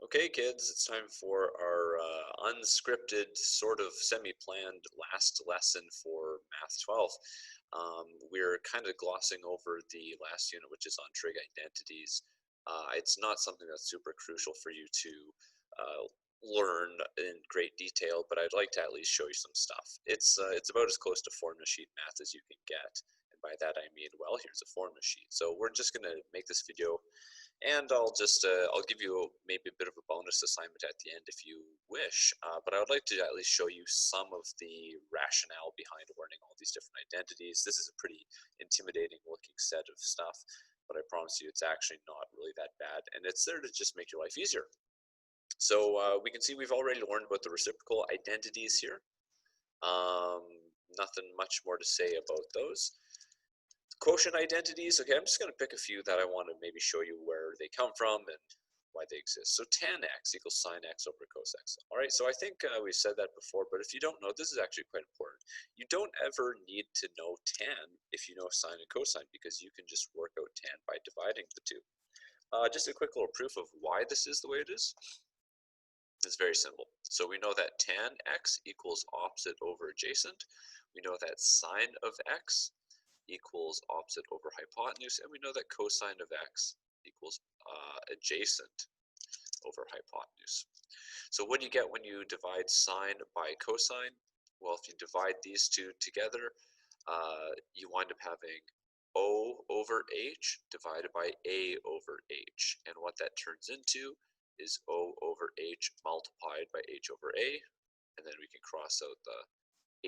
Okay, kids, it's time for our unscripted, sort of semi-planned last lesson for Math 12. We're kind of glossing over the last unit, which is on trig identities. It's not something that's super crucial for you to learn in great detail, but I'd like to at least show you some stuff. It's about as close to formula sheet math as you can get. And by that I mean, well, here's a formula sheet. So we're just going to make this video, and I'll give you maybe a bit of a bonus assignment at the end if you wish, but I would like to at least show you some of the rationale behind learning all these different identities. This is a pretty intimidating looking set of stuff, but I promise you it's actually not really that bad, and it's there to just make your life easier. So we can see we've already learned about the reciprocal identities here. Nothing much more to say about those. Quotient identities, okay, I'm just going to pick a few that I want to maybe show you where they come from and why they exist. So tan x equals sine x over cos x. All right, so I think we said that before, but if you don't know, this is actually quite important. You don't ever need to know tan if you know sine and cosine, because you can just work out tan by dividing the two. Just a quick little proof of why this is the way it is. It's very simple. So we know that tan x equals opposite over adjacent. We know that sine of x equals opposite over hypotenuse, and we know that cosine of x equals adjacent over hypotenuse. So what do you get when you divide sine by cosine? Well, if you divide these two together, you wind up having O over H divided by A over H, and what that turns into is O over H multiplied by H over A, and then we can cross out the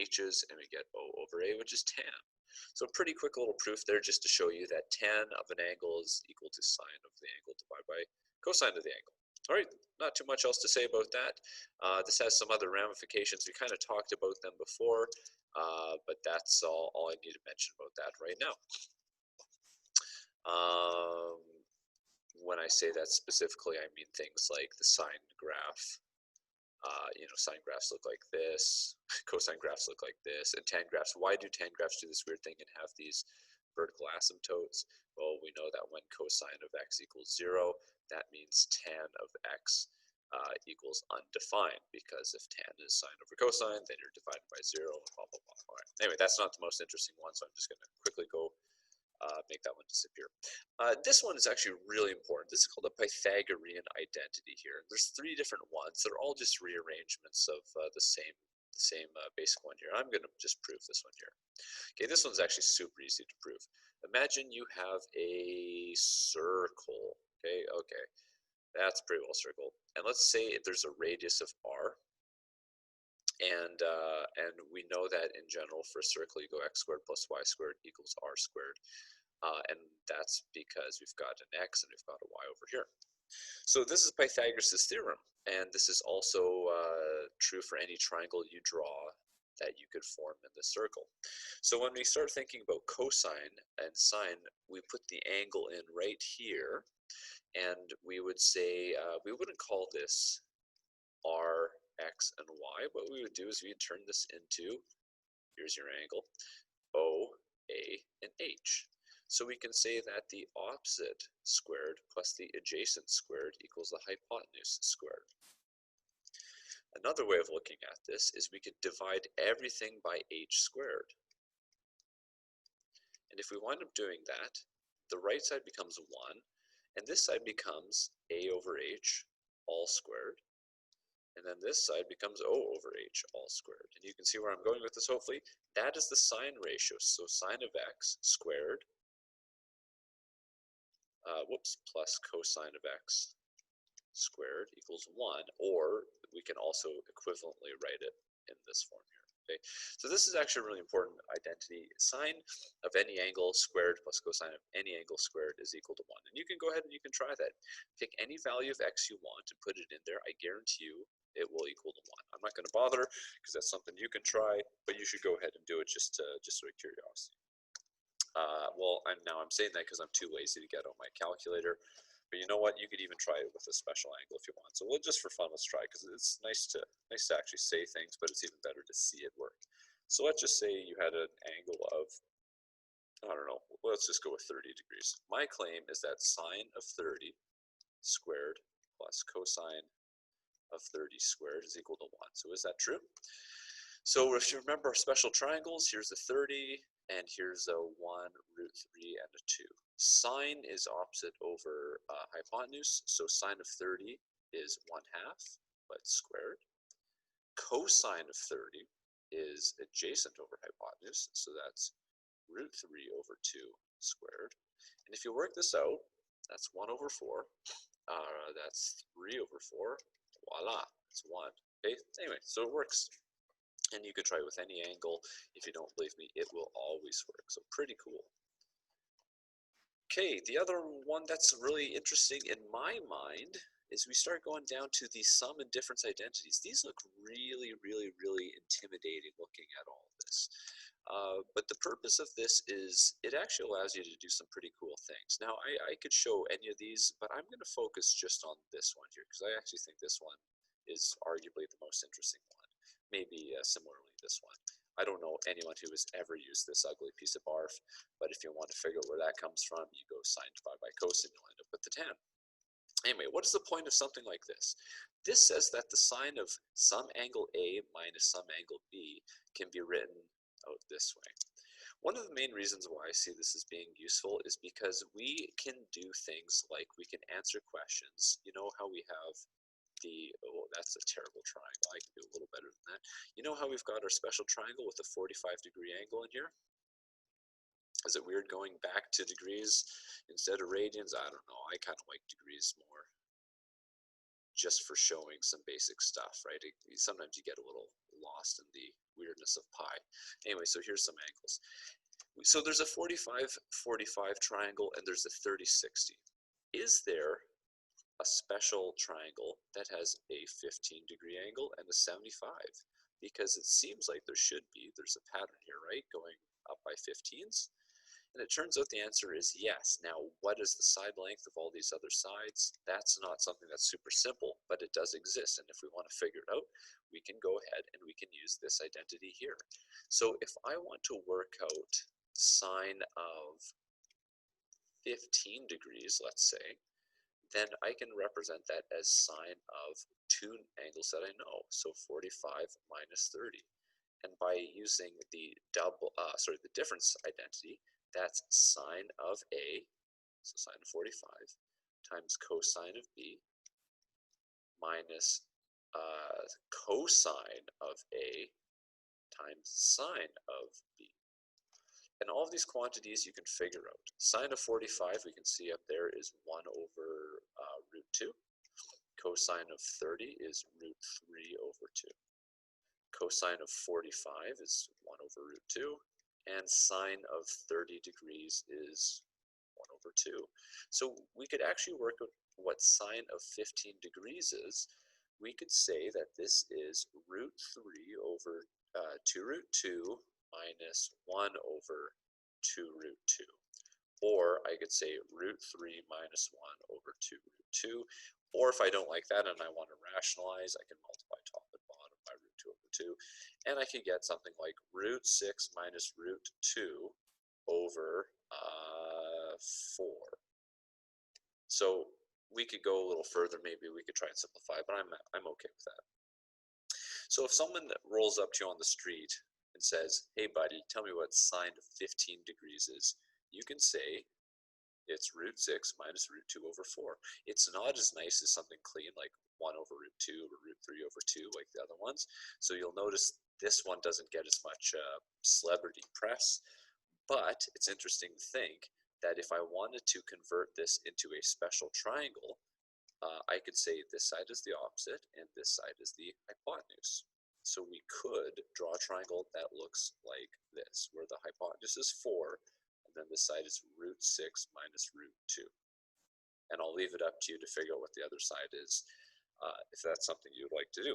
H's and we get O over A, which is tan. So a pretty quick little proof there just to show you that tan of an angle is equal to sine of the angle divided by cosine of the angle. All right, not too much else to say about that. This has some other ramifications. We kind of talked about them before, but that's all I need to mention about that right now. When I say that specifically, I mean things like the sine graph. Sine graphs look like this, cosine graphs look like this, and tan graphs. Why do tan graphs do this weird thing and have these vertical asymptotes? Well, we know that when cosine of x equals 0, that means tan of x equals undefined, because if tan is sine over cosine, then you're divided by 0, blah, blah, blah. All right. Anyway, that's not the most interesting one, so I'm just going to quickly go make that one disappear. This one is actually really important. This is called a Pythagorean identity here. There's 3 different ones. They're all just rearrangements of the same basic one here. I'm going to just prove this one here. Okay, this one's actually super easy to prove. Imagine you have a circle. Okay, that's pretty well circled. And let's say there's a radius of r. And we know that in general for a circle you go x squared plus y squared equals r squared. And that's because we've got an x and we've got a y over here. So this is Pythagoras' theorem, and this is also true for any triangle you draw that you could form in the circle. So when we start thinking about cosine and sine, we put the angle in right here, and we would say, we wouldn't call this r, x, and y. What we would do is we'd turn this into, here's your angle, O, A, and H. So we can say that the opposite squared plus the adjacent squared equals the hypotenuse squared. Another way of looking at this is we could divide everything by h squared. And if we wind up doing that, the right side becomes 1, and this side becomes a over h all squared. And then this side becomes O over H all squared. And you can see where I'm going with this, hopefully. That is the sine ratio. So sine of x squared, plus cosine of x squared equals 1. Or we can also equivalently write it in this form here. Okay, so this is actually a really important identity. Sine of any angle squared plus cosine of any angle squared is equal to 1. And you can go ahead and you can try that. Pick any value of x you want and put it in there. I guarantee you it will equal to 1. I'm not going to bother because that's something you can try, but you should go ahead and do it just out of curiosity. Now I'm saying that because I'm too lazy to get on my calculator. But you know what? You could even try it with a special angle if you want. So we'll just for fun, let's try, because it's nice to actually say things, but it's even better to see it work. So let's just say you had an angle of, I don't know, let's just go with 30 degrees. My claim is that sine of 30 squared plus cosine of 30 squared is equal to 1. So is that true? So if you remember special triangles, here's a 30, and here's a 1, root 3, and a 2. Sine is opposite over hypotenuse, so sine of 30 is 1/2, but squared. Cosine of 30 is adjacent over hypotenuse, so that's root 3 over 2 squared. And if you work this out, that's 1 over 4. That's 3 over 4. Voila, it's 1. Okay, anyway, so it works. And you could try with any angle. If you don't believe me, it will always work. So pretty cool. Okay, the other one that's really interesting in my mind is we start going down to the sum and difference identities. These look really, really, really intimidating looking at all of this. But the purpose of this is it actually allows you to do some pretty cool things. Now, I could show any of these, but I'm going to focus just on this one here because I actually think this one is arguably the most interesting one. Maybe similarly this one. I don't know anyone who has ever used this ugly piece of barf, but if you want to figure out where that comes from, you go sine divided by cosine, you'll end up with the tan. Anyway, what is the point of something like this? This says that the sine of some angle A minus some angle B can be written out this way. One of the main reasons why I see this as being useful is because we can do things like we can answer questions. You know how we have oh, that's a terrible triangle. I can do a little better than that. You know how we've got our special triangle with a 45-degree angle in here? Is it weird going back to degrees instead of radians? I don't know. I kind of like degrees more just for showing some basic stuff, right? Sometimes you get a little lost in the weirdness of pi. Anyway, so here's some angles. So there's a 45-45 triangle and there's a 30-60. Is there a special triangle that has a 15-degree angle and a 75? Because it seems like there should be. There's a pattern here, right? Going up by 15s. And it turns out the answer is yes. Now, what is the side length of all these other sides? That's not something that's super simple, but it does exist. And if we want to figure it out, we can go ahead and we can use this identity here. So if I want to work out sine of 15 degrees, let's say, then I can represent that as sine of two angles that I know. So 45 minus 30. And by using the difference identity, that's sine of A, so sine of 45, times cosine of B, minus cosine of A times sine of B. And all of these quantities you can figure out. Sine of 45, we can see up there, is 1 over root 2. Cosine of 30 is root 3 over 2. Cosine of 45 is 1 over root 2. And sine of 30 degrees is 1 over 2. So we could actually work out what sine of 15 degrees is. We could say that this is root 3 over 2 root 2 minus 1 over 2 root 2. Or I could say root 3 minus 1 over 2 root 2. Or if I don't like that and I want to rationalize, I can multiply top and bottom by root 2 over 2. And I can get something like root 6 minus root 2 over 4. So we could go a little further. Maybe we could try and simplify, but I'm okay with that. So if someone rolls up to you on the street and says, hey buddy, tell me what sine of 15 degrees is, you can say it's root 6 minus root 2 over 4. It's not as nice as something clean like 1 over root 2 or root 3 over 2 like the other ones. So you'll notice this one doesn't get as much celebrity press, but it's interesting to think that if I wanted to convert this into a special triangle, I could say this side is the opposite and this side is the hypotenuse. So we could draw a triangle that looks like this, where the hypotenuse is 4, and then this side is root 6 minus root 2. And I'll leave it up to you to figure out what the other side is, if that's something you'd like to do.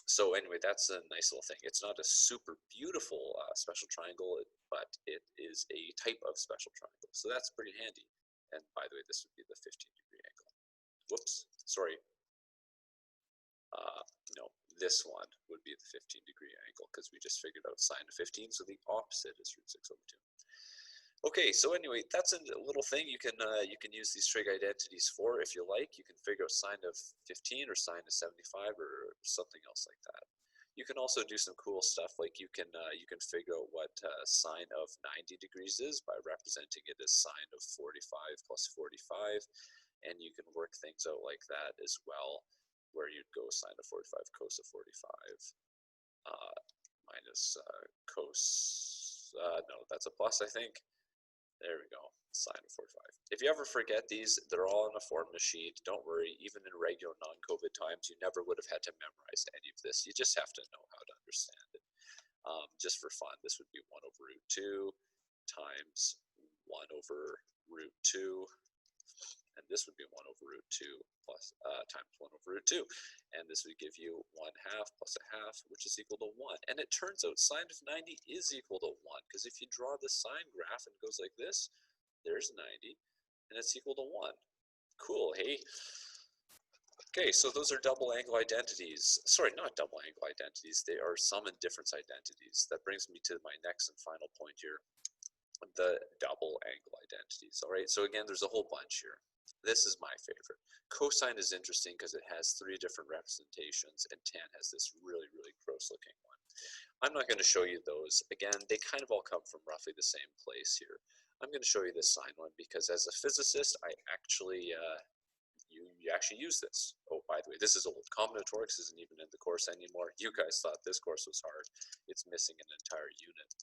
So anyway, that's a nice little thing. It's not a super beautiful special triangle, but it is a type of special triangle. So that's pretty handy. And by the way, this would be the 15-degree angle. Whoops, sorry. No, this one would be the 15-degree angle because we just figured out sine of 15, so the opposite is root 6 over 2. Okay, so anyway, that's a little thing you can use these trig identities for if you like. You can figure out sine of 15 or sine of 75 or something else like that. You can also do some cool stuff like you can figure out what sine of 90 degrees is by representing it as sine of 45 plus 45, and you can work things out like that as well, where you'd go sine of 45 cos of 45 minus cos. No, that's a plus, I think. There we go, sine of 45. If you ever forget these, they're all on a formula sheet. Don't worry, even in regular non-COVID times, you never would have had to memorize any of this. You just have to know how to understand it. Just for fun, this would be 1 over root 2 times 1 over root 2, and this would be 1 over root 2 plus times 1 over root 2. And this would give you 1/2 plus a half, which is equal to 1. And it turns out sine of 90 is equal to 1, because if you draw the sine graph and it goes like this, there's 90, and it's equal to 1. Cool, hey? Okay, so those are double angle identities. Sorry, not double angle identities. They are sum and difference identities. That brings me to my next and final point here, the double angle identities. All right, so again, there's a whole bunch here. This is my favorite. Cosine is interesting because it has 3 different representations, and tan has this really, really gross looking one. I'm not going to show you those. Again, they kind of all come from roughly the same place here. I'm going to show you this sine one because as a physicist, I actually you actually use this. Oh, by the way, this is old. Combinatorics isn't even in the course anymore. You guys thought this course was hard. It's missing an entire unit.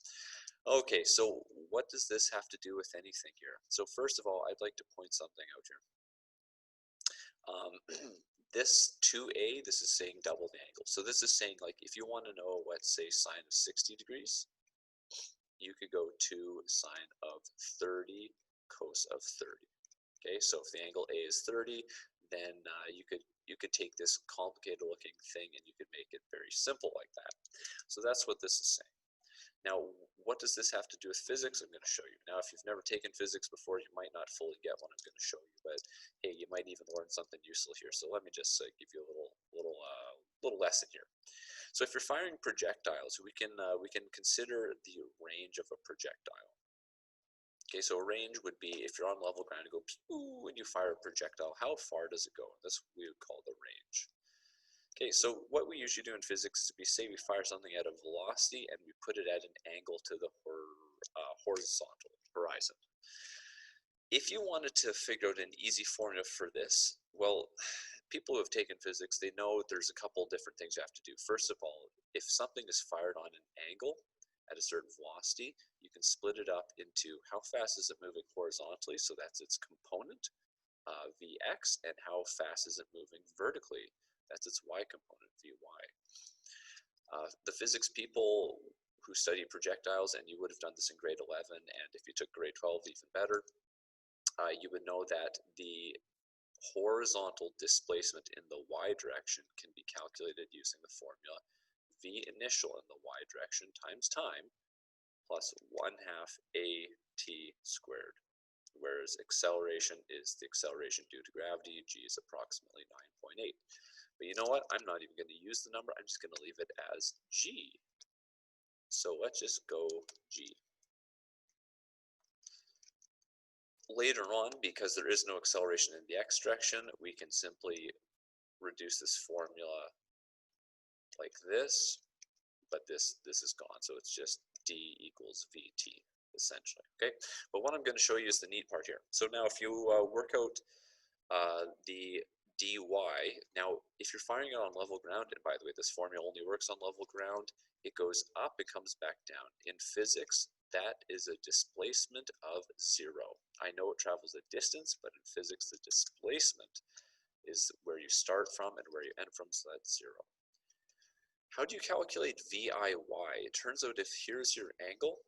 Okay, so what does this have to do with anything here? So first of all, I'd like to point something out here. This 2a, this is saying double the angle. So this is saying, like, if you want to know what, say, sine of 60 degrees, you could go to sine of 30 cos of 30. Okay, so if the angle A is 30, then you could take this complicated looking thing and you could make it very simple like that. So that's what this is saying. Now, what does this have to do with physics? I'm going to show you. Now, if you've never taken physics before, you might not fully get what I'm going to show you, but hey, you might even learn something useful here. So let me just give you a little lesson here. So if you're firing projectiles, we can consider the range of a projectile. Okay, so a range would be if you're on level ground, you go pew, and you fire a projectile. How far does it go? This we would call the range. Okay, so what we usually do in physics is we say we fire something at a velocity and we put it at an angle to the horizontal horizon. If you wanted to figure out an easy formula for this, well, people who have taken physics, they know there's a couple different things you have to do. First of all, if something is fired on an angle at a certain velocity, you can split it up into how fast is it moving horizontally, so that's its component, Vx, and how fast is it moving vertically, that's its y component, Vy. The physics people who study projectiles, and you would have done this in grade 11, and if you took grade 12, even better, you would know that the horizontal displacement in the y direction can be calculated using the formula v initial in the y direction times time plus 1/2 at squared, whereas acceleration is the acceleration due to gravity. G is approximately 9.8. But you know what? I'm not even going to use the number. I'm just going to leave it as G. So let's just go G. Later on, because there is no acceleration in the x direction, we can simply reduce this formula like this, but this is gone, so it's just d equals vt, essentially, okay? But what I'm going to show you is the neat part here. So now if you work out the dy, now if you're firing it on level ground, and by the way, this formula only works on level ground, it goes up, it comes back down. In physics, that is a displacement of 0. I know it travels a distance, but in physics, the displacement is where you start from and where you end from, so that's 0. How do you calculate VIY? It turns out if here's your angle,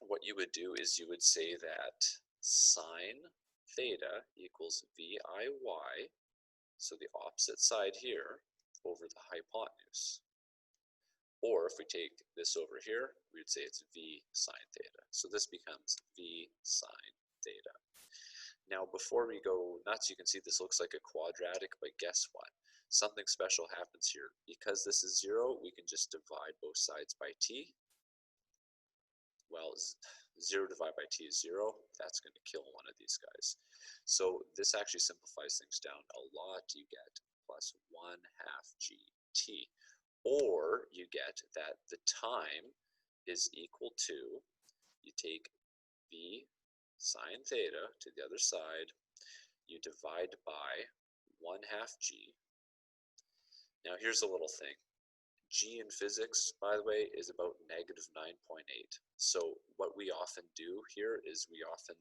what you would do is you would say that sine theta equals VIY, so the opposite side here, over the hypotenuse. Or if we take this over here, we would say it's V sine theta. So this becomes V sine theta. Now before we go nuts, you can see this looks like a quadratic, but guess what? Something special happens here. Because this is 0, we can just divide both sides by t. Well, 0 divided by t is 0. That's going to kill one of these guys. So this actually simplifies things down a lot. You get plus 1/2 gt. Or you get that the time is equal to, you take v sine theta to the other side, you divide by 1/2 g. Now here's a little thing. G in physics, by the way, is about negative 9.8. So what we often do here is we often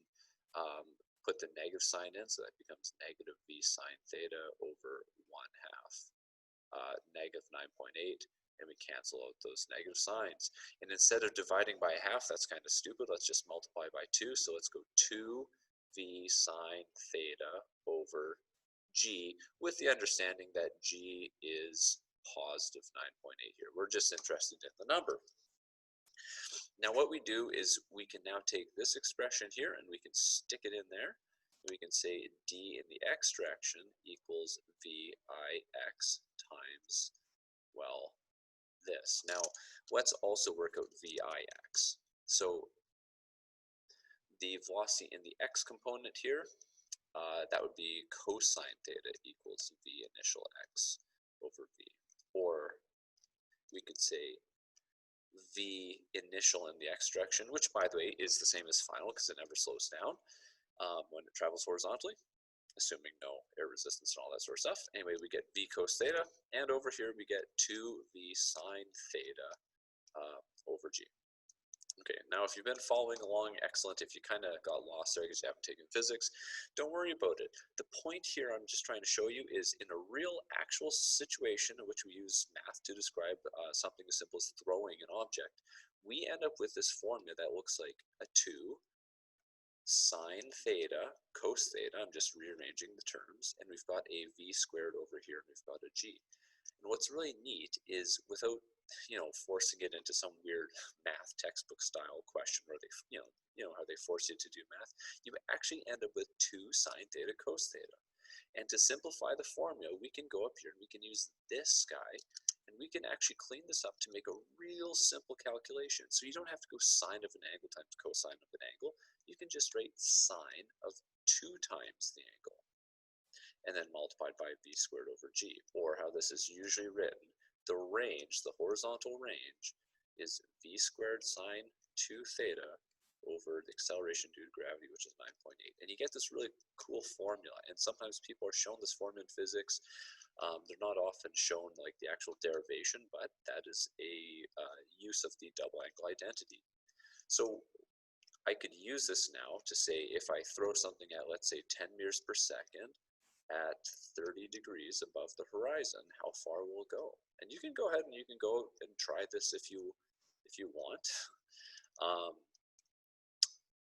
put the negative sign in, so that becomes negative v sine theta over 1/2 negative 9.8, and we cancel out those negative signs. And instead of dividing by half, that's kind of stupid, let's just multiply by 2. So let's go 2v sine theta over g, with the understanding that g is positive 9.8 here. We're just interested in the number. Now what we do is we can now take this expression here and we can stick it in there. We can say d in the x direction equals vix times, well, this. Now let's also work out vix. So the velocity in the x component here, that would be cosine theta equals v initial x over v. Or we could say v initial in the x direction, which by the way is the same as final because it never slows down when it travels horizontally, assuming no air resistance and all that sort of stuff. Anyway, we get v cos theta, and over here we get 2v sine theta over g. Okay, now if you've been following along, excellent. If you kind of got lost there because you haven't taken physics, don't worry about it. The point here I'm just trying to show you is in a real actual situation in which we use math to describe something as simple as throwing an object, we end up with this formula that looks like a 2 sine theta cos theta. I'm just rearranging the terms, and we've got a v squared over here, and we've got a g. And what's really neat is, without forcing it into some weird math textbook style question where they, how they force you to do math, you actually end up with 2 sine theta cos theta. And to simplify the formula, we can go up here and we can use this guy, and we can actually clean this up to make a real simple calculation. So you don't have to go sine of an angle times cosine of an angle. You can just write sine of 2 times the angle, and then multiplied by v squared over g. Or how this is usually written, the range, the horizontal range, is v squared sine 2 theta over the acceleration due to gravity, which is 9.8. And you get this really cool formula, and sometimes people are shown this formula in physics. They're not often shown like the actual derivation, but that is a use of the double angle identity. So I could use this now to say if I throw something at, let's say, 10 meters per second at 30 degrees above the horizon, how far will it go? And you can go ahead and you can go and try this if you want.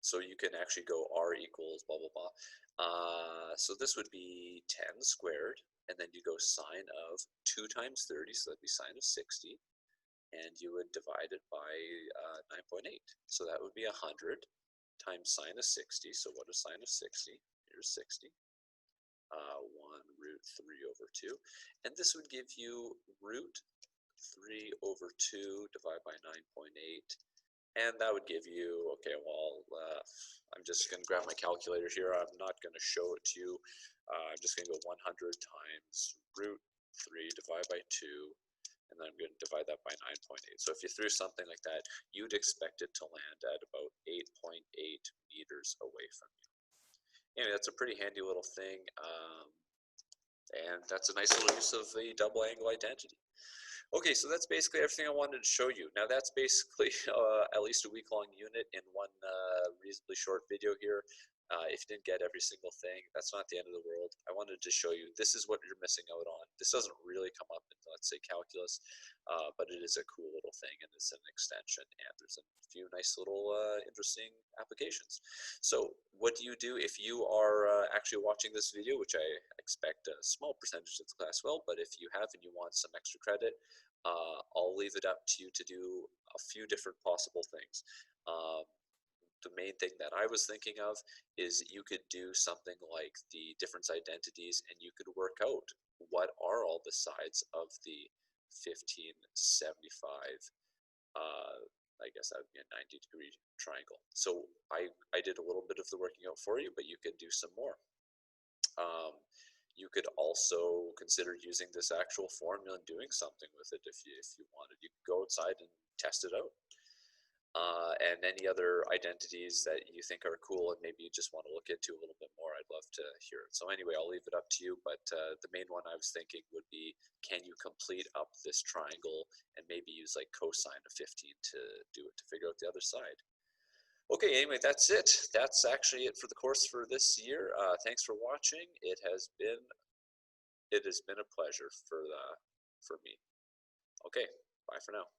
So you can actually go r equals blah blah blah. So this would be 10 squared, and then you go sine of 2 times 30, so that'd be sine of 60, and you would divide it by 9.8. So that would be 100 times sine of 60. So what is sine of 60? Here's 60. 1 root 3 over 2, and this would give you root 3 over 2 divided by 9.8, and that would give you, okay, well, I'm just going to grab my calculator here. I'm not going to show it to you. I'm just going to go 100 times root 3 divided by 2, and then I'm going to divide that by 9.8. So if you threw something like that, you'd expect it to land at about 8.8 meters away from you. Anyway, that's a pretty handy little thing, and that's a nice little use of the double angle identity. Okay, so that's basically everything I wanted to show you. Now that's basically at least a week-long unit in one reasonably short video here. If you didn't get every single thing, that's not the end of the world. I wanted to show you this is what you're missing out on. This doesn't really come up in, let's say, calculus, but it is a cool little thing, and it's an extension, and there's a few nice little interesting applications. So what do you do if you are actually watching this video, which I expect a small percentage of the class will, but if you have and you want some extra credit, I'll leave it up to you to do a few different possible things. The main thing that I was thinking of is you could do something like the difference identities, and you could work out what are all the sides of the 1575 I guess that would be a 90-degree triangle. So I did a little bit of the working out for you, but you could do some more. You could also consider using this actual formula and doing something with it if you wanted. You could go outside and test it out. And any other identities that you think are cool and maybe you just want to look into a little bit more, I'd love to hear it. So anyway, I'll leave it up to you, but the main one I was thinking would be, can you complete up this triangle and maybe use like cosine of 15 to do it, to figure out the other side. Okay, anyway, that's it. That's actually it for the course for this year. Thanks for watching. It has been a pleasure for me. Okay, bye for now.